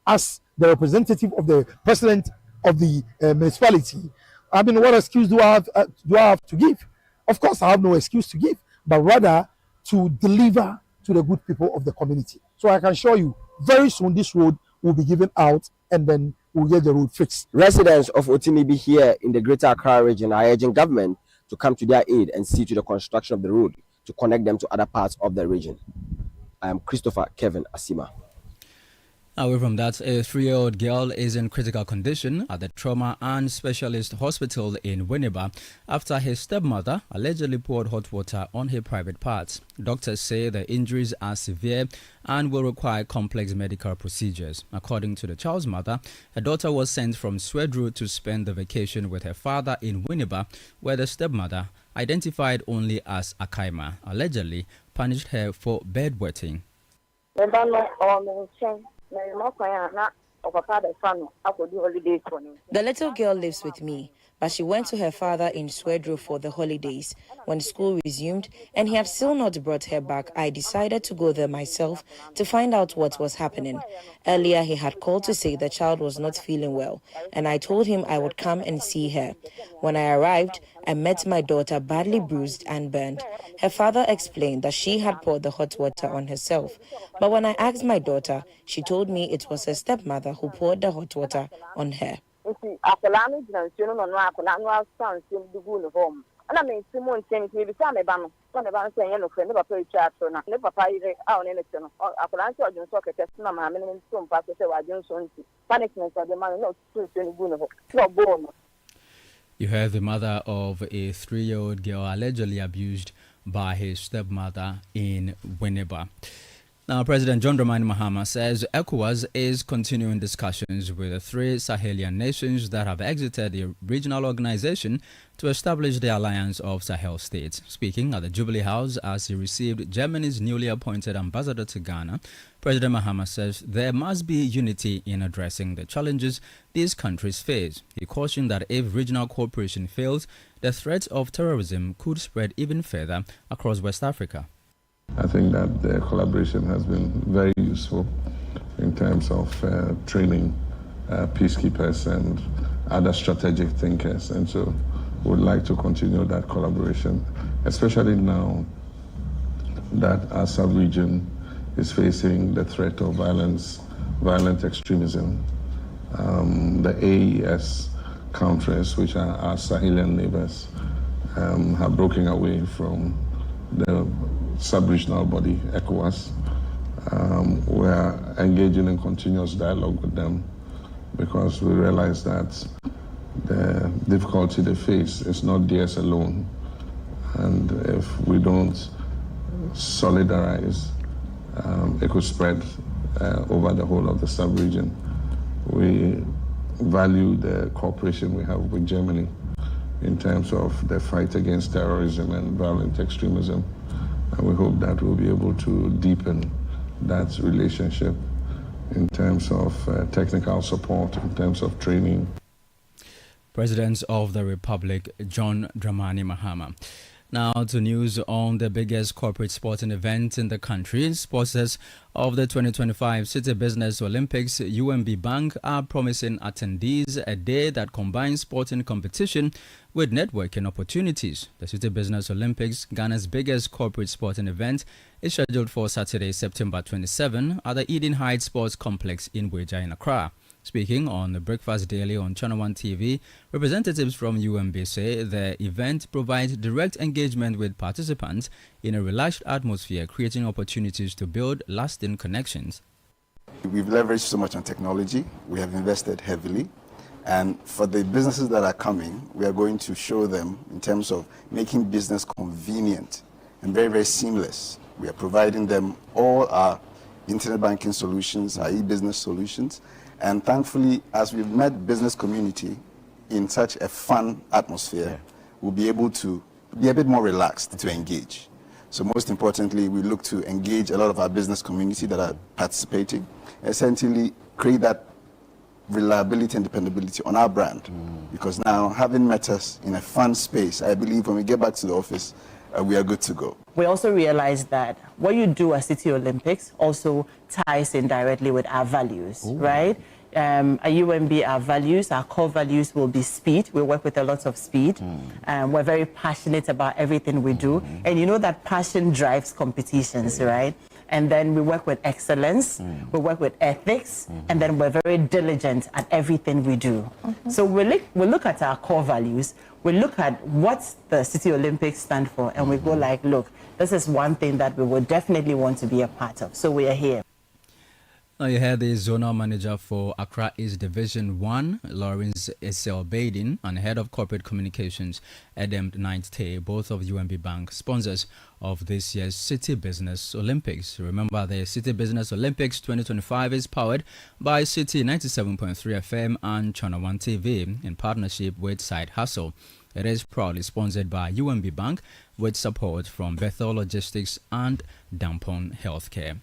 as the representative of the president of the municipality, I mean, what excuse do I have to give? Of course, I have no excuse to give, but rather to deliver to the good people of the community. So I can assure you, very soon this road will be given out, and then we'll get the road fixed. Residents of Otimibi here in the Greater Accra region are urging government to come to their aid and see to the construction of the road to connect them to other parts of the region. I am Christopher Kevin Asima. Away from that, a 3-year-old girl is in critical condition at the Trauma and Specialist Hospital in Winneba after his stepmother allegedly poured hot water on her private parts. Doctors say the injuries are severe and will require complex medical procedures. According to the child's mother, her daughter was sent from Swedru to spend the vacation with her father in Winneba, where the stepmother, identified only as Akaima, allegedly punished her for bedwetting. The little girl lives with me, but she went to her father in Swedru for the holidays. When school resumed and he had still not brought her back, I decided to go there myself to find out what was happening. Earlier, he had called to say the child was not feeling well, and I told him I would come and see her. When I arrived, I met my daughter badly bruised and burned. Her father explained that she had poured the hot water on herself. But when I asked my daughter, she told me it was her stepmother who poured the hot water on her. You heard the mother of a 3-year-old girl allegedly abused by his stepmother in Winneba. Now, President John Dramani Mahama says ECOWAS is continuing discussions with the 3 Sahelian nations that have exited the regional organization to establish the alliance of Sahel states. Speaking at the Jubilee House as he received Germany's newly appointed ambassador to Ghana, President Mahama says there must be unity in addressing the challenges these countries face. He cautioned that if regional cooperation fails, the threat of terrorism could spread even further across West Africa. I think that the collaboration has been very useful in terms of training peacekeepers and other strategic thinkers, and so we would like to continue that collaboration, especially now that our sub-region is facing the threat of violent extremism. The AES countries, which are our Sahelian neighbors, have broken away from the sub-regional body, ECOWAS. We are engaging in continuous dialogue with them because we realize that the difficulty they face is not theirs alone. And if we don't solidarize, it could spread over the whole of the sub-region. We value the cooperation we have with Germany in terms of the fight against terrorism and violent extremism. And we hope that we'll be able to deepen that relationship in terms of technical support, in terms of training. President of the Republic, John Dramani Mahama. Now to news on the biggest corporate sporting event in the country. Sponsors of the 2025 Citi Business Olympics, UMB Bank, are promising attendees a day that combines sporting competition with networking opportunities. The Citi Business Olympics, Ghana's biggest corporate sporting event, is scheduled for Saturday, September 27 at the Eden Heights Sports Complex in Weja in Accra. Speaking on the Breakfast Daily on Channel 1 TV, representatives from UMB say the event provides direct engagement with participants in a relaxed atmosphere, creating opportunities to build lasting connections. We've leveraged so much on technology. We have invested heavily. And for the businesses that are coming, we are going to show them in terms of making business convenient and very, very seamless. We are providing them all our internet banking solutions, our e-business solutions. And thankfully, as we've met business community in such a fun atmosphere, we'll be able to be a bit more relaxed to engage. So most importantly, we look to engage a lot of our business community that are participating, essentially create that reliability and dependability on our brand. Because now, having met us in a fun space, I believe when we get back to the office, we are good to go. We also realized that what you do at City Olympics also ties in directly with our values, right? At UMB, our values, our core values will be speed. We work with a lot of speed. We're very passionate about everything we do. And you know that passion drives competitions, right? And then we work with excellence, we work with ethics, and then we're very diligent at everything we do. So we look at our core values, we look at what the City Olympics stand for, and we go like, look, this is one thing that we would definitely want to be a part of. So we are here. Now you heard the zonal manager for Accra East Division 1, Lawrence Esel Baden, and head of corporate communications, Adam Knight Tay, both of UMB Bank, sponsors of this year's City Business Olympics. Remember, the City Business Olympics 2025 is powered by Citi 97.3 FM and Channel 1 TV in partnership with Side Hustle. It is proudly sponsored by UMB Bank with support from Bethel Logistics and Dampon Healthcare.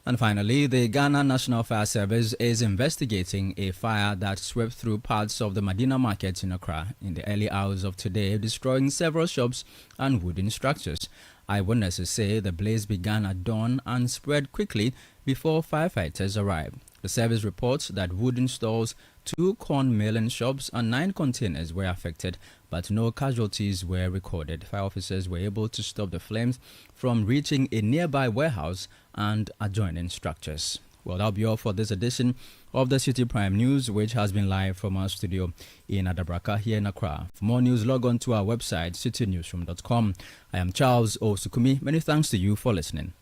And finally, the Ghana National Fire Service is investigating a fire that swept through parts of the Medina Market in Accra in the early hours of today, destroying several shops and wooden structures. Eyewitnesses say the blaze began at dawn and spread quickly before firefighters arrived. The service reports that wooden stalls, 2 corn milling shops and 9 containers were affected, but no casualties were recorded. Fire officers were able to stop the flames from reaching a nearby warehouse and adjoining structures. Well, that'll be all for this edition of the City Prime News, which has been live from our studio in Adabraka here in Accra. For more news, log on to our website, citynewsroom.com. I am Charles Osukumi. Many thanks to you for listening.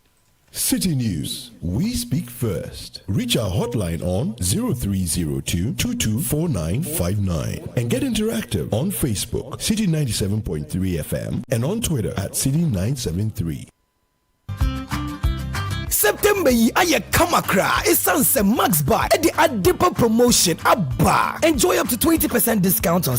City News. We speak first. Reach our hotline on 0302 224959 and get interactive on Facebook, City 97.3 FM, and on Twitter at City 973. September yi aye kamakra esanse max buy e the adipa promotion abba. Enjoy up to 20% discount on